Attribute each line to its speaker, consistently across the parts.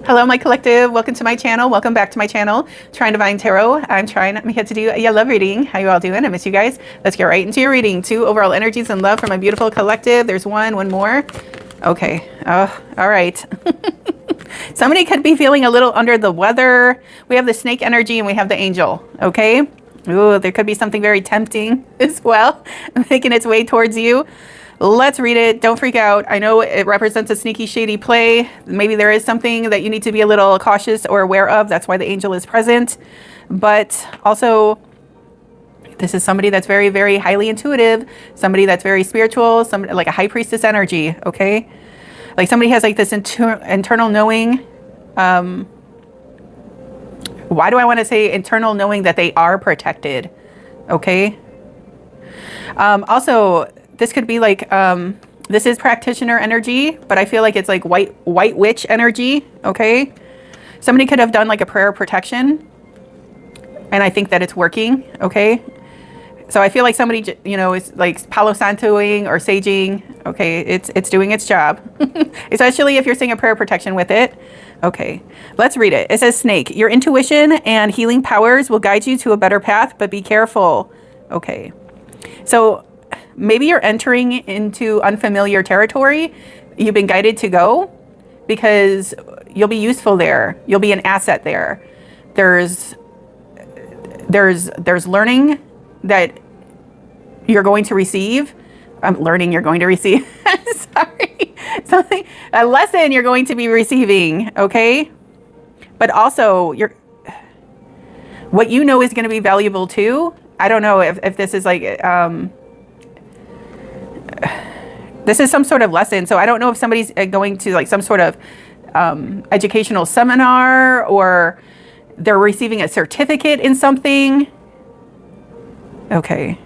Speaker 1: Hello, my collective. Welcome to my channel. Welcome back to my channel, Trine Divine Tarot. I'm Trine. I'm here to do a love reading. How you all doing? I miss you guys. Let's get right into your reading. 2 overall energies and love for my beautiful collective. There's one more. Okay. Oh, all right. Somebody could be feeling a little under the weather. We have the snake energy and we have the angel. Okay. Ooh, there could be something very tempting as well, making its way towards you. Let's read it. Don't freak out. I know it represents a sneaky, shady play. Maybe there is something that you need to be a little cautious or aware of. That's why the angel is present. But also, this is somebody that's very, very highly intuitive. Somebody that's very spiritual. Somebody like a high priestess energy. Okay, like somebody has like this internal knowing. Why do I want to say internal knowing that they are protected? Okay. Also, this could be like, this is practitioner energy, but I feel like it's like white witch energy. Okay. Somebody could have done like a prayer of protection, and I think that it's working. Okay. So I feel like somebody, you know, is like Palo Santoing or saging. Okay. It's doing its job, especially if you're saying a prayer of protection with it. Okay. Let's read it. It says, snake, your intuition and healing powers will guide you to a better path, but be careful. Okay. So maybe you're entering into unfamiliar territory. You've been guided to go because you'll be useful there. You'll be an asset there. There's learning that you're going to receive. Learning you're going to receive. Sorry. Something, a lesson you're going to be receiving. Okay. But also what you know is going to be valuable too. I don't know if this is like, this is some sort of lesson. So I don't know if somebody's going to like some sort of educational seminar, or they're receiving a certificate in something. Okay.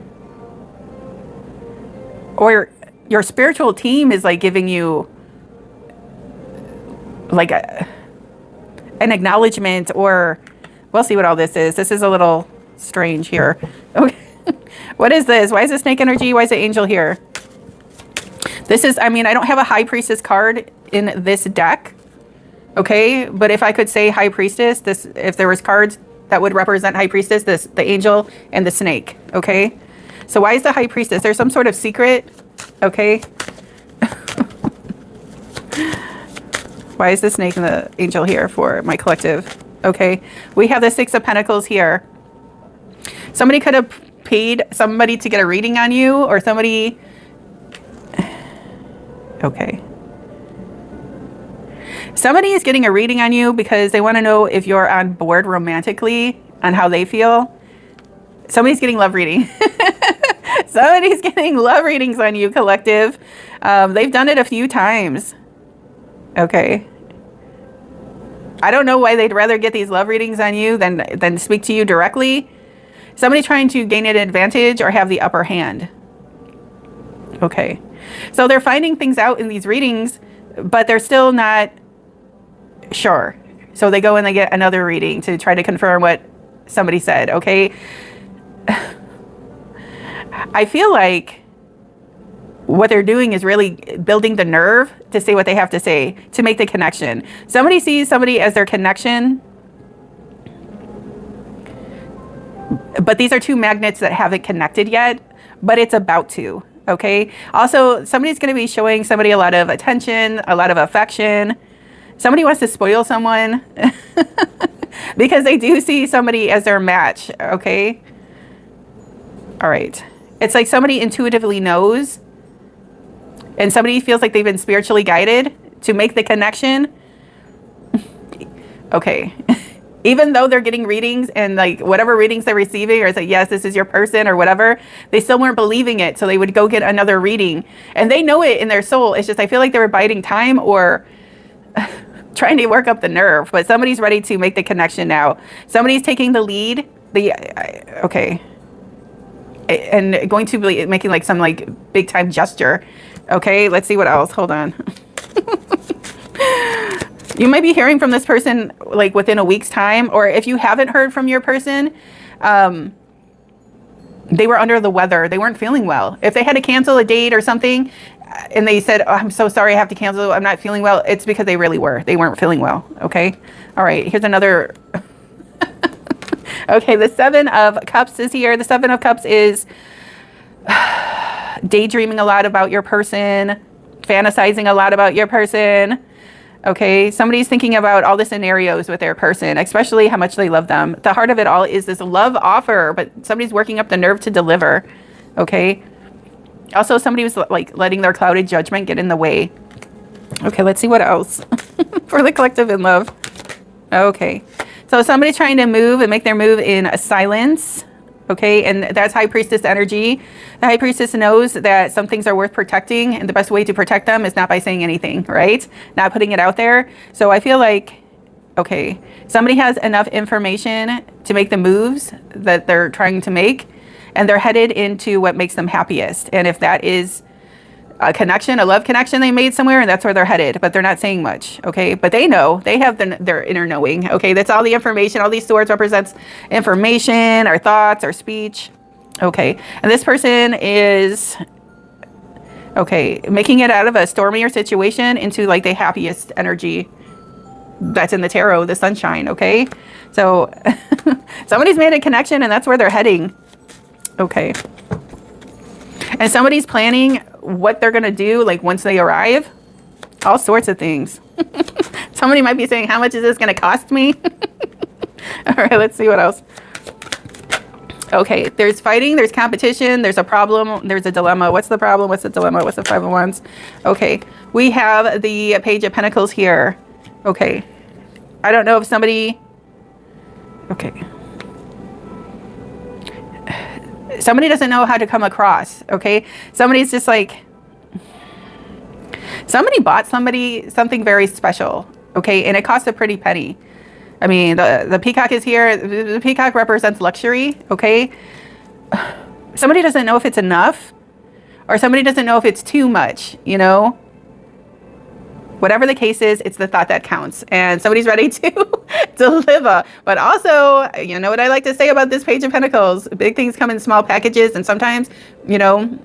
Speaker 1: Or your spiritual team is like giving you like an acknowledgement, or we'll see what all this is. This is a little strange here. Okay. What is this? Why is the snake energy? Why is the angel here? This is, I mean, I don't have a high priestess card in this deck. Okay. But if I could say high priestess, this, if there was cards that would represent high priestess, this, the angel and the snake. Okay. So why is the high priestess? There's some sort of secret. Okay. Why is the snake and the angel here for my collective? Okay. We have the 6 of Pentacles here. Somebody could have paid somebody to get a reading on you, or somebody. Okay. Somebody is getting a reading on you because they want to know if you're on board romantically, on how they feel. Somebody's getting love reading. Somebody's getting love readings on you, collective. They've done it a few times. Okay. I don't know why they'd rather get these love readings on you than speak to you directly. Somebody trying to gain an advantage or have the upper hand. Okay. So they're finding things out in these readings, but they're still not sure. So they go and they get another reading to try to confirm what somebody said. Okay. I feel like what they're doing is really building the nerve to say what they have to say, to make the connection. Somebody sees somebody as their connection, but these are 2 magnets that haven't connected yet, but it's about to. Okay. Also, somebody's going to be showing somebody a lot of attention, a lot of affection. Somebody wants to spoil someone because they do see somebody as their match. Okay. All right. It's like somebody intuitively knows, and somebody feels like they've been spiritually guided to make the connection. Okay. Even though they're getting readings and like whatever readings they're receiving, or it's like, yes, this is your person or whatever, they still weren't believing it. So they would go get another reading, and they know it in their soul. It's just, I feel like they were biding time or trying to work up the nerve, but somebody's ready to make the connection now. Somebody's taking the lead. Okay. And going to be making like some like big time gesture. Okay. Let's see what else. Hold on. You might be hearing from this person like within a week's time, or if you haven't heard from your person, they were under the weather. They weren't feeling well. If they had to cancel a date or something, and they said, oh, I'm so sorry, I have to cancel, I'm not feeling well, it's because they really were. They weren't feeling well, okay? All right, here's another. Okay, the Seven of Cups is here. The Seven of Cups is daydreaming a lot about your person, fantasizing a lot about your person. Okay, somebody's thinking about all the scenarios with their person, especially how much they love them. The heart of it all is this love offer, but somebody's working up the nerve to deliver. Okay. Also, somebody was like letting their clouded judgment get in the way. Okay, let's see what else for the collective in love. Okay, so somebody's trying to move and make their move in a silence. Okay, and that's High Priestess energy. The High Priestess knows that some things are worth protecting, and the best way to protect them is not by saying anything, right? Not putting it out there. So I feel like, okay, somebody has enough information to make the moves that they're trying to make, and they're headed into what makes them happiest. And if that is a connection, a love connection they made somewhere, and that's where they're headed, but they're not saying much, okay? But they know, they have their inner knowing, okay? That's all the information. All these swords represents information, our thoughts, our speech, okay? And this person is, okay, making it out of a stormier situation into like the happiest energy that's in the tarot, the sunshine, okay? So somebody's made a connection and that's where they're heading, okay? And somebody's planning what they're going to do, like once they arrive, all sorts of things. Somebody might be saying, how much is this going to cost me? All right, let's see what else. Okay, there's fighting, there's competition, there's a problem, there's a dilemma. What's the problem? What's the dilemma? What's the Five of Wands? Okay, we have the Page of Pentacles here. Okay, I don't know if somebody, okay. Somebody doesn't know how to come across, okay? Somebody's just like, somebody bought somebody something very special, okay? And it cost a pretty penny. I mean, the peacock is here. The peacock represents luxury, okay? Somebody doesn't know if it's enough, or somebody doesn't know if it's too much, you know? Whatever the case is, it's the thought that counts. And somebody's ready to deliver. But also, you know what I like to say about this Page of Pentacles? Big things come in small packages. And sometimes, you know,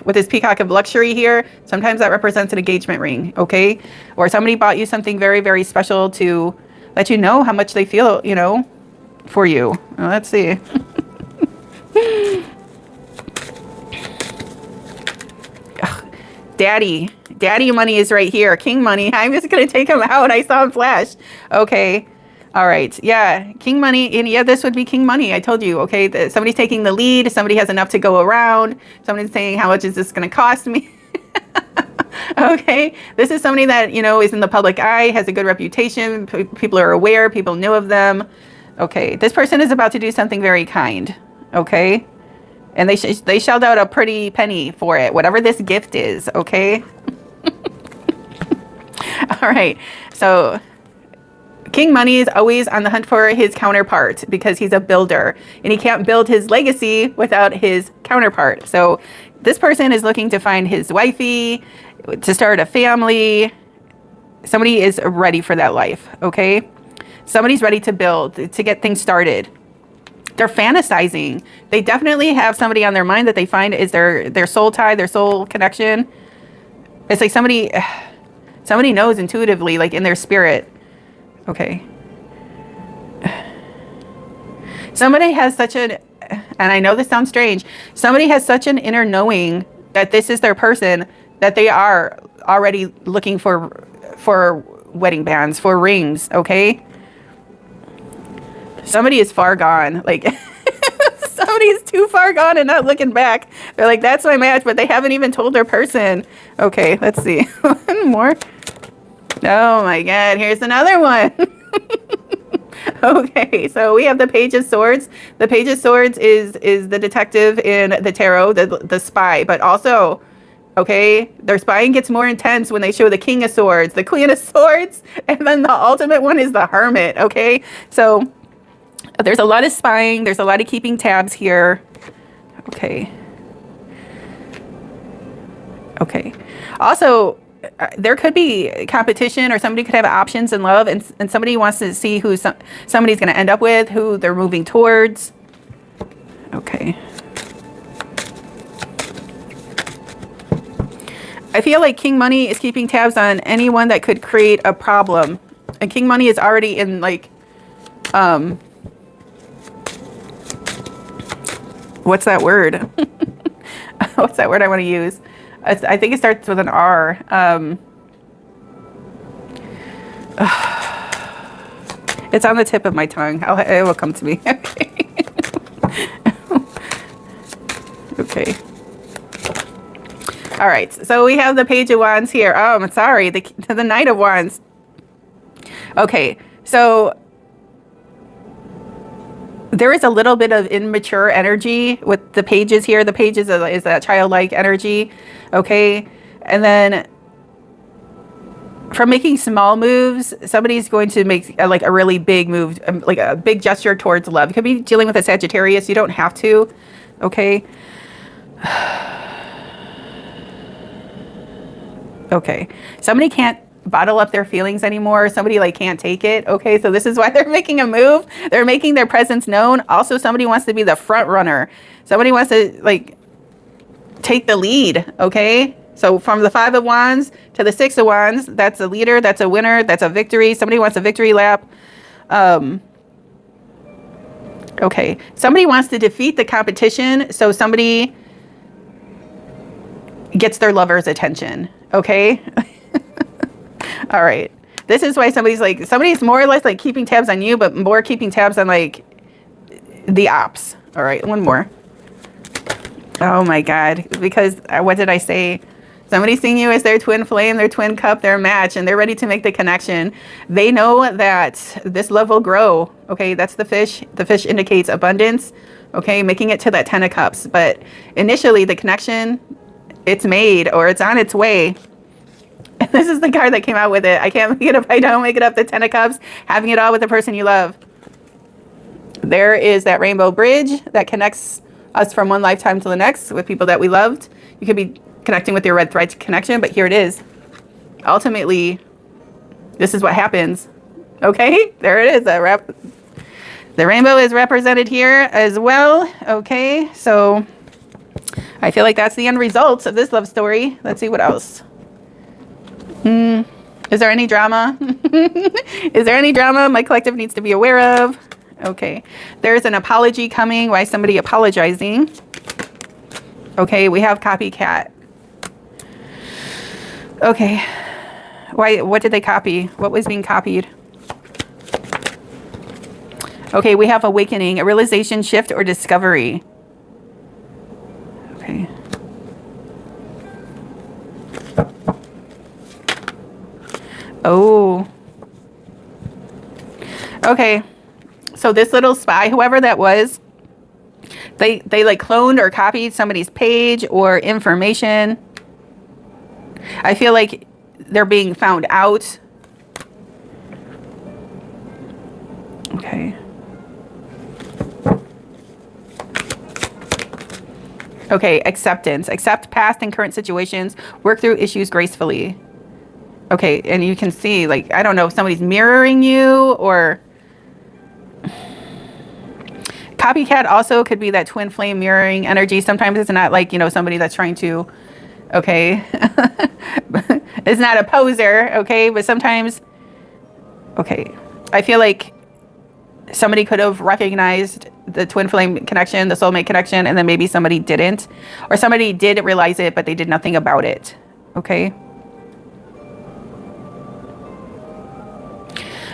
Speaker 1: with this peacock of luxury here, sometimes that represents an engagement ring, okay? Or somebody bought you something very, very special to let you know how much they feel, you know, for you. Well, let's see. Daddy money is right here. King money. I'm just going to take him out. I saw him flash. Okay. All right. Yeah. King money. And yeah, this would be king money. I told you. Okay. Somebody's taking the lead. Somebody has enough to go around. Somebody's saying, how much is this going to cost me? Okay. This is somebody that, you know, is in the public eye, has a good reputation. People are aware. People know of them. Okay. This person is about to do something very kind. Okay. And they shelled out a pretty penny for it, whatever this gift is, okay? All right, so King Money is always on the hunt for his counterpart because he's a builder, and he can't build his legacy without his counterpart. So this person is looking to find his wifey, to start a family. Somebody is ready for that life, okay? Somebody's ready to build, to get things started. They're fantasizing. They definitely have somebody on their mind that they find is their soul tie, their soul connection. It's like somebody knows intuitively, like in their spirit. Okay. Somebody has such an, and I know this sounds strange, somebody has such an inner knowing that this is their person, that they are already looking for wedding bands, for rings, okay? Somebody is far gone. Like, somebody's too far gone and not looking back. They're like, that's my match, but they haven't even told their person. Okay, let's see. One more. Oh my God, here's another one. Okay, so we have the Page of Swords. The Page of Swords is the detective in the tarot, the spy, but also, okay, their spying gets more intense when they show the King of Swords, the Queen of Swords, and then the ultimate one is the Hermit, okay? So there's a lot of spying. There's a lot of keeping tabs here. Okay. Okay. Also, there could be competition, or somebody could have options in love, and somebody wants to see who somebody's going to end up with, who they're moving towards. Okay. I feel like King Money is keeping tabs on anyone that could create a problem. And King Money is already in like, what's that word? What's that word I want to use? I think it starts with an R. It's on the tip of my tongue. It will come to me. Okay. All right. So we have the Page of Wands here. Oh, I'm sorry. The Knight of Wands. Okay. So there is a little bit of immature energy with the pages here. The pages is that childlike energy. Okay. And then from making small moves, somebody's going to make like a really big move, like a big gesture towards love. You could be dealing with a Sagittarius. You don't have to. Okay. Okay. Somebody can't bottle up their feelings anymore. Somebody like can't take it. Okay. So this is why they're making a move. They're making their presence known. Also, somebody wants to be the front runner. Somebody wants to like take the lead. Okay. So from the Five of Wands to the Six of Wands, that's a leader, that's a winner, that's a victory. Somebody wants a victory lap. Okay. Somebody wants to defeat the competition. So somebody gets their lover's attention. Okay. All right. This is why somebody's more or less like keeping tabs on you, but more keeping tabs on like the ops. All right. One more. Oh my God. Because what did I say? Somebody's seeing you as their twin flame, their twin cup, their match, and they're ready to make the connection. They know that this love will grow. Okay, that's the fish. The fish indicates abundance. Okay, making it to that 10 of cups. But initially, the connection, it's made or it's on its way. This is the card that came out with it. I can't make it up. I don't make it up. The 10 of cups, having it all with the person you love. There is that rainbow bridge that connects us from one lifetime to the next with people that we loved. You could be connecting with your red thread connection, but here it is. Ultimately, this is what happens. Okay, there it is. The rainbow is represented here as well. Okay, so I feel like that's the end result of this love story. Let's see what else. Is there any drama? Is there any drama my collective needs to be aware of? Okay, there's an apology coming. Why somebody apologizing? Okay, we have copycat. Okay. Why? What did they copy? What was being copied? Okay, we have awakening, a realization, shift, or discovery. Okay. Oh. Okay. So this little spy, whoever that was, they like cloned or copied somebody's page or information. I feel like they're being found out. Okay. Okay, acceptance. Accept past and current situations. Work through issues gracefully. Okay, and you can see, like, I don't know if somebody's mirroring you or... Copycat also could be that twin flame mirroring energy. Sometimes it's not like, you know, somebody that's trying to... Okay. It's not a poser, okay? But sometimes... Okay. I feel like somebody could have recognized the twin flame connection, the soulmate connection, and then maybe somebody didn't. Or somebody did realize it, but they did nothing about it. Okay?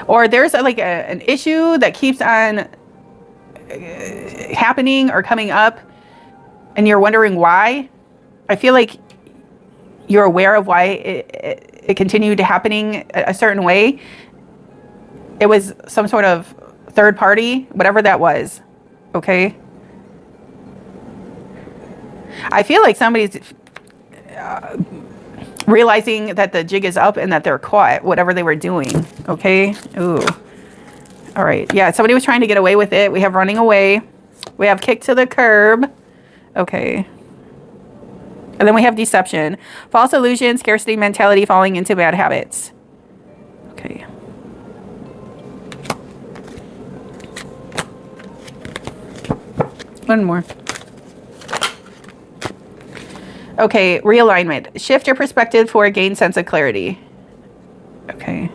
Speaker 1: Or there's an issue that keeps on happening or coming up, and you're wondering why. I feel like you're aware of why it continued happening a certain way. It was some sort of third party, whatever that was. Okay? I feel like somebody's realizing that the jig is up and that they're caught, whatever they were doing. Okay? Ooh. All right. Yeah, somebody was trying to get away with it. We have running away. We have kick to the curb. Okay. And then we have deception. False illusion, scarcity mentality, falling into bad habits. Okay. One more. Okay, realignment. Shift your perspective for a gained sense of clarity. Okay.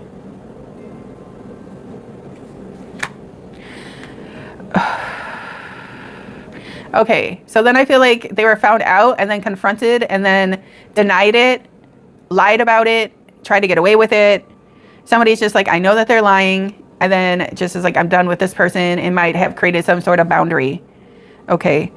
Speaker 1: Okay, so then I feel like they were found out and then confronted and then denied it, lied about it, tried to get away with it. Somebody's just like, I know that they're lying, and then just is like, I'm done with this person, and might have created some sort of boundary. Okay.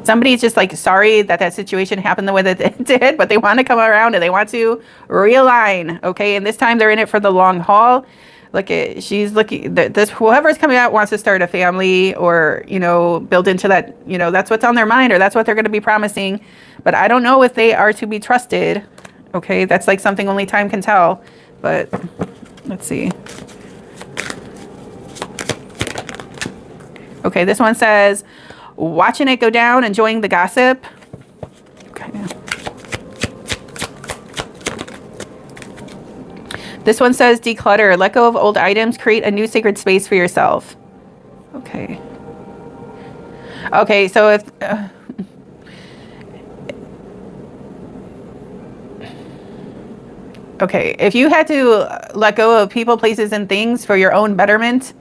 Speaker 1: Somebody's just like sorry that that situation happened the way that it did, but they want to come around and they want to realign. Okay, and this time they're in it for the long haul. Look at, she's looking, this, whoever's coming out wants to start a family, or, you know, build into that, you know, that's what's on their mind, or that's what they're going to be promising. But I don't know if they are to be trusted. Okay, that's like something only time can tell. But let's see. Okay, this one says, watching it go down, enjoying the gossip. Okay. This one says declutter, let go of old items, create a new sacred space for yourself. Okay. Okay, so if... okay, if you had to let go of people, places, and things for your own betterment,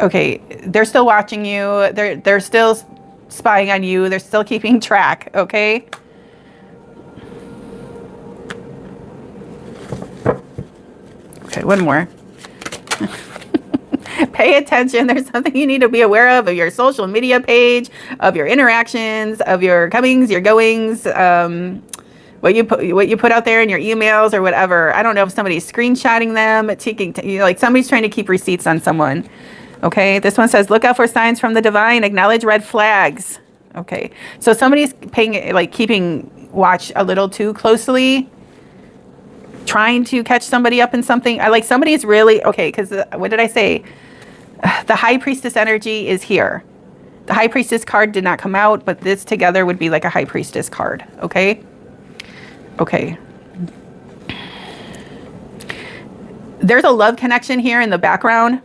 Speaker 1: okay, they're still watching you. They're still spying on you. They're still keeping track, okay? Okay, one more. Pay attention. There's something you need to be aware of your social media page, of your interactions, of your comings, your goings, what you put out there in your emails or whatever. I don't know if somebody's screenshotting them, taking, you know, like somebody's trying to keep receipts on someone. Okay, this one says, look out for signs from the divine, acknowledge red flags. Okay, so somebody's paying, like keeping watch a little too closely, trying to catch somebody up in something. I like somebody's really, okay, because what did I say? The high priestess energy is here. The high priestess card did not come out, but this together would be like a high priestess card, okay? Okay. There's a love connection here in the background.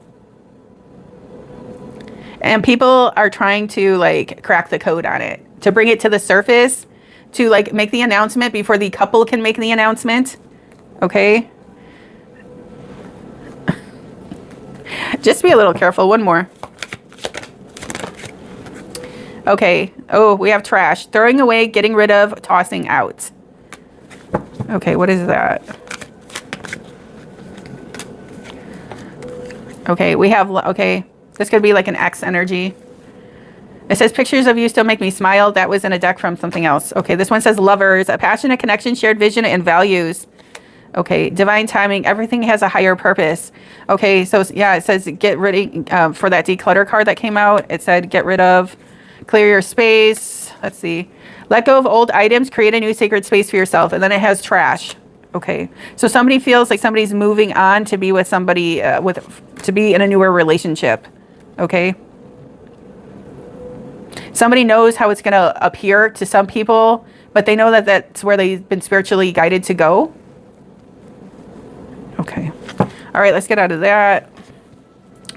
Speaker 1: And people are trying to like crack the code on it, to bring it to the surface, to like make the announcement before the couple can make the announcement. Okay. Just be a little careful. One more. Okay. Oh, we have trash. Throwing away, getting rid of, tossing out. Okay, what is that? Okay, we have, okay. This could be like an X energy. It says pictures of you still make me smile. That was in a deck from something else. Okay, this one says lovers, a passionate connection, shared vision, and values. Okay, divine timing. Everything has a higher purpose. Okay, so yeah, it says get rid of, for that declutter card that came out, it said get rid of, clear your space. Let's see. Let go of old items, create a new sacred space for yourself. And then it has trash. Okay, so somebody feels like somebody's moving on to be with somebody, to be in a newer relationship. Okay. Somebody knows how it's going to appear to some people, but they know that that's where they've been spiritually guided to go. Okay. All right, let's get out of that.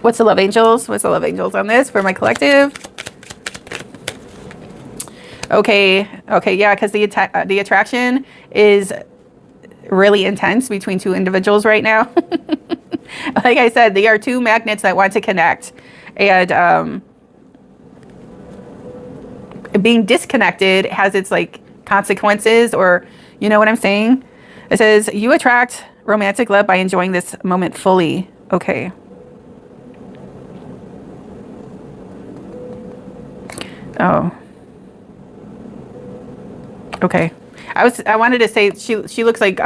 Speaker 1: What's the love angels? What's the love angels on this for my collective? Okay. Okay. Yeah. Cause the attraction is really intense between two individuals right now. Like I said, they are two magnets that want to connect, and being disconnected has its like consequences, or you know what I'm saying? It says you attract romantic love by enjoying this moment fully. Okay. Oh. Okay. I wanted to say she looks like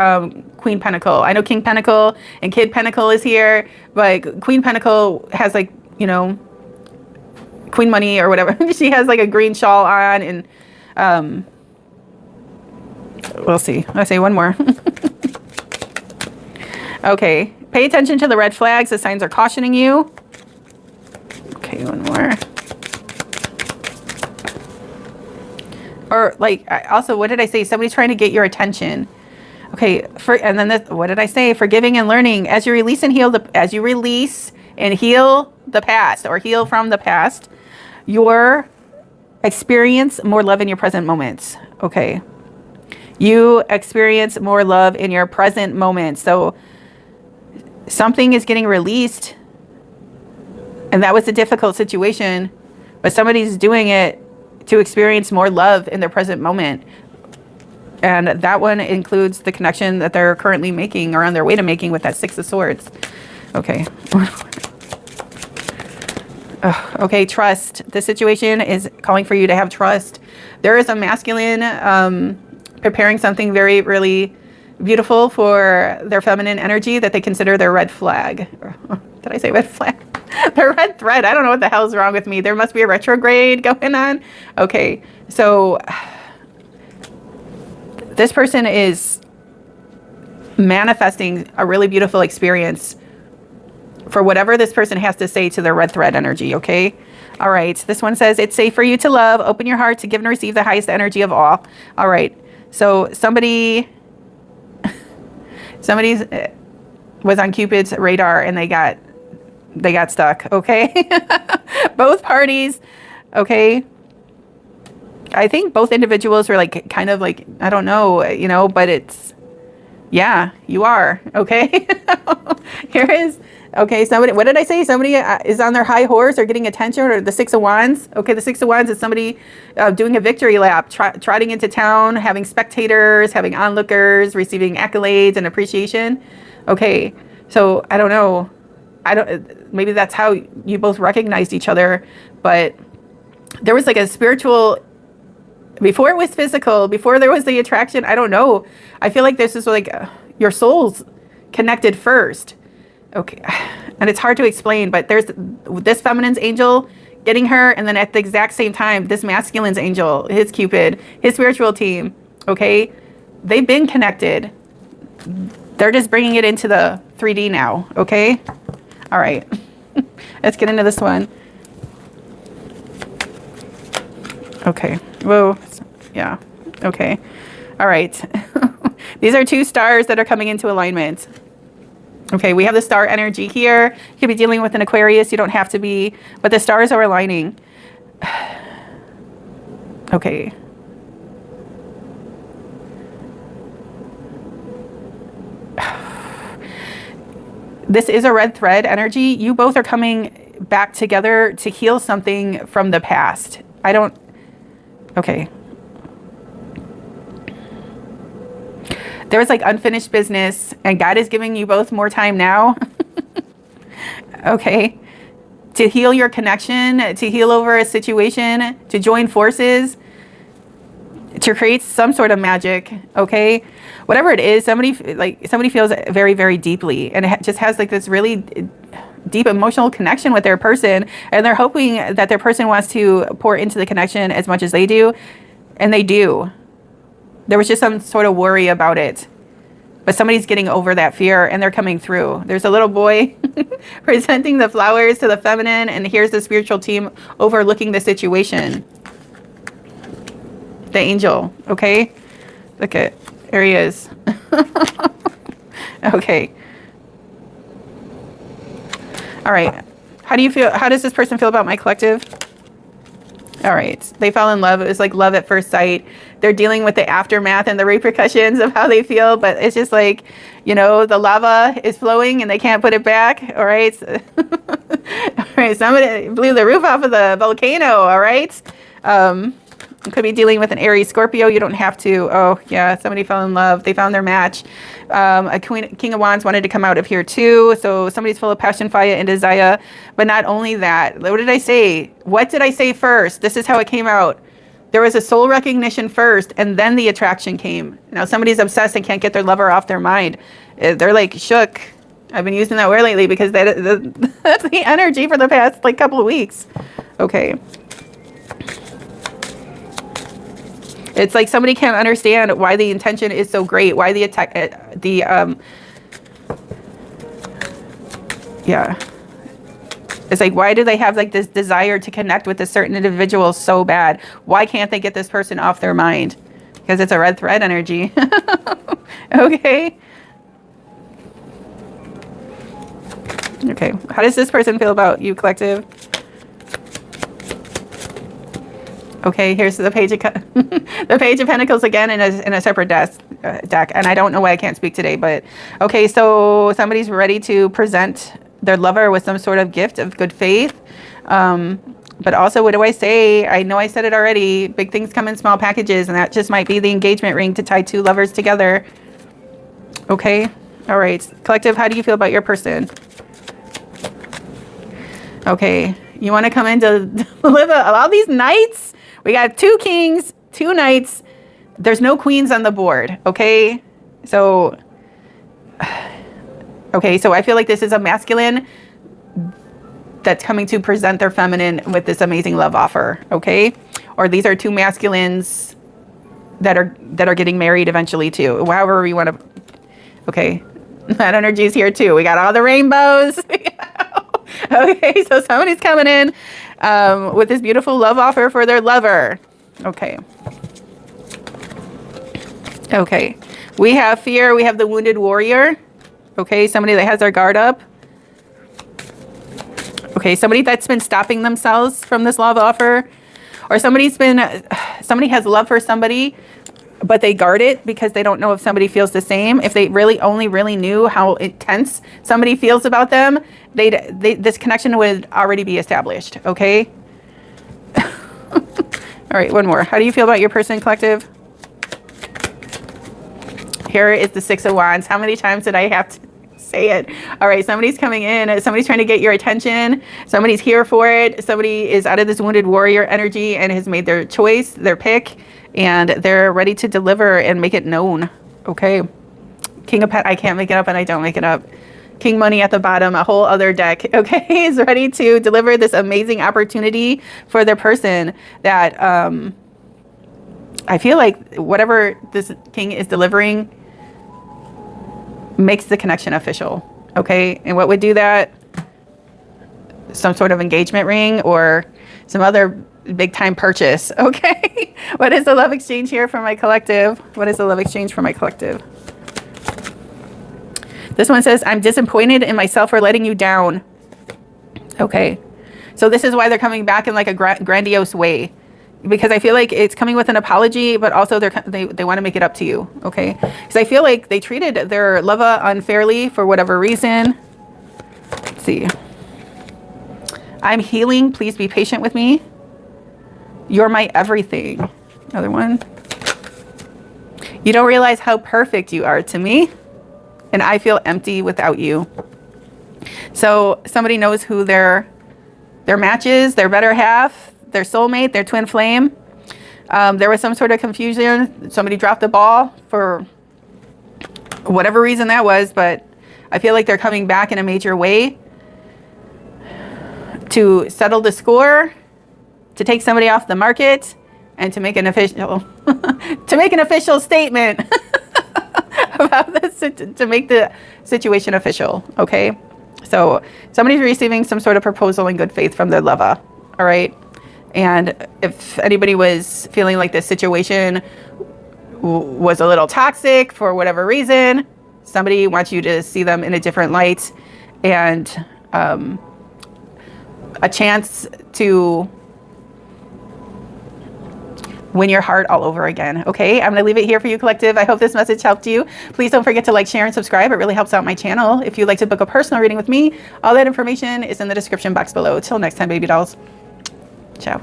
Speaker 1: Queen Pentacle. I know King Pentacle and Kid Pentacle is here, but Queen Pentacle has like, you know, Queen Money or whatever. She has like a green shawl on, and we'll see. I'll say one more. Okay. Pay attention to the red flags. The signs are cautioning you. Okay, one more. Or like, also, what did I say? Somebody's trying to get your attention. Okay, and then this, what did I say? Forgiving and learning. As you release and heal heal the past, or heal from the past, your experience more love in your present moments. Okay. You experience more love in your present moment. So something is getting released, and that was a difficult situation, but somebody's doing it to experience more love in their present moment. And that one includes the connection that they're currently making or on their way to making with that Six of Swords. Okay. Okay, trust. The situation is calling for you to have trust. There is a masculine preparing something very, really beautiful for their feminine energy that they consider their red flag. Did I say red flag? Their red thread. I don't know what the hell's wrong with me. There must be a retrograde going on. Okay, so this person is manifesting a really beautiful experience for whatever this person has to say to their red thread energy, okay? All right, this one says, it's safe for you to love. Open your heart to give and receive the highest energy of all. All right, so somebody was on Cupid's radar and they got stuck, okay? Both parties, okay? I think both individuals were like, kind of like, I don't know, you know, but it's, yeah, you are, okay? Here is, okay, somebody, what did I say? Somebody is on their high horse or getting attention, or the Six of Wands. Okay, the Six of Wands is somebody doing a victory lap, trotting into town, having spectators, having onlookers, receiving accolades and appreciation. Okay, so I don't know. Maybe that's how you both recognized each other, but there was like a spiritual, before it was physical, before there was the attraction, I don't know. I feel like this is like your souls connected first. Okay, and it's hard to explain, but there's this feminine's angel getting her, and then at the exact same time, this masculine's angel, his Cupid, his spiritual team, okay? They've been connected. They're just bringing it into the 3D now, okay? All right, let's get into this one. Okay, whoa, yeah, okay. All right, these are two stars that are coming into alignment. Okay, we have the star energy here. You could be dealing with an Aquarius. You don't have to be, but the stars are aligning. Okay. This is a red thread energy. You both are coming back together to heal something from the past. Okay. There was like unfinished business, and God is giving you both more time now. Okay. To heal your connection, to heal over a situation, to join forces, to create some sort of magic. Okay. Whatever it is, somebody feels very, very deeply, and it just has like this really deep emotional connection with their person, and they're hoping that their person wants to pour into the connection as much as they do, and they do. There was just some sort of worry about it, but somebody's getting over that fear and they're coming through. There's a little boy presenting the flowers to the feminine, and here's the spiritual team overlooking the situation. The angel, okay? Look at, there he is. Okay. All right. How do you feel? How does this person feel about my collective? All right. They fell in love. It was like love at first sight. They're dealing with the aftermath and the repercussions of how they feel, but it's just like, you know, the lava is flowing and they can't put it back. All right. All right. Somebody blew the roof off of the volcano. All right. Could be dealing with an Aries Scorpio. You don't have to. Oh yeah. Somebody fell in love. They found their match. A King of Wands wanted to come out of here too. So somebody's full of passion, fire, and desire. But not only that, what did I say? What did I say first? This is how it came out. There was a soul recognition first, and then the attraction came. Now somebody's obsessed and can't get their lover off their mind. They're like shook. I've been using that word lately because that's the energy for the past like couple of weeks. Okay. It's like somebody can't understand why the intention is so great, why the attack, yeah. It's like, why do they have like this desire to connect with a certain individual so bad? Why can't they get this person off their mind? Because it's a red thread energy. Okay. Okay. How does this person feel about you, collective? Okay, here's the page of the Page of Pentacles again in a separate deck. And I don't know why I can't speak today, but okay, so somebody's ready to present their lover with some sort of gift of good faith. But also, what do I say? I know I said it already. Big things come in small packages, and that just might be the engagement ring to tie two lovers together. Okay, all right. Collective, how do you feel about your person? Okay, you want to come in to live all these knights? We got 2 kings, 2 knights. There's no queens on the board, okay? So I feel like this is a masculine that's coming to present their feminine with this amazing love offer, okay? Or these are 2 masculines that are getting married eventually too. However you want to. Okay, that energy is here too. We got all the rainbows. Okay, so somebody's coming in with this beautiful love offer for their lover. Okay. Okay. We have fear. We have the wounded warrior. Okay, somebody that has their guard up. Okay, somebody that's been stopping themselves from this love offer. Or somebody has love for somebody, but they guard it because they don't know if somebody feels the same. If they really knew how intense somebody feels about them, this connection would already be established, okay? All right, one more. How do you feel about your person, collective? Here is the 6 of Wands. How many times did I have to say it? All right, somebody's coming in. Somebody's trying to get your attention. Somebody's here for it. Somebody is out of this wounded warrior energy and has made their choice, their pick, and they're ready to deliver and make it known. Okay. King of I can't make it up, and I don't make it up. King Money at the bottom, a whole other deck, okay, is ready to deliver this amazing opportunity for their person that I feel like whatever this king is delivering makes the connection official, okay? And what would do that? Some sort of engagement ring or some other big time purchase, okay? What is the love exchange here for my collective? What is the love exchange for my collective? This one says, I'm disappointed in myself for letting you down. Okay. So this is why they're coming back in like a grandiose way. Because I feel like it's coming with an apology, but also they want to make it up to you. Okay. Because I feel like they treated their lover unfairly for whatever reason. Let's see. I'm healing. Please be patient with me. You're my everything. Another one. You don't realize how perfect you are to me. And I feel empty without you. So somebody knows who their match is, their better half, their soulmate, their twin flame. There was some sort of confusion. Somebody dropped the ball for whatever reason that was, but I feel like they're coming back in a major way to settle the score, to take somebody off the market, and to make an official statement. About this, to make the situation official, okay? So somebody's receiving some sort of proposal in good faith from their lover, all right? And if anybody was feeling like this situation was a little toxic for whatever reason, somebody wants you to see them in a different light and a chance to win your heart all over again. Okay, I'm gonna leave it here for you, collective. I hope this message helped you. Please don't forget to like, share, and subscribe. It really helps out my channel. If you'd like to book a personal reading with me, all that information is in the description box below. Till next time, baby dolls. Ciao.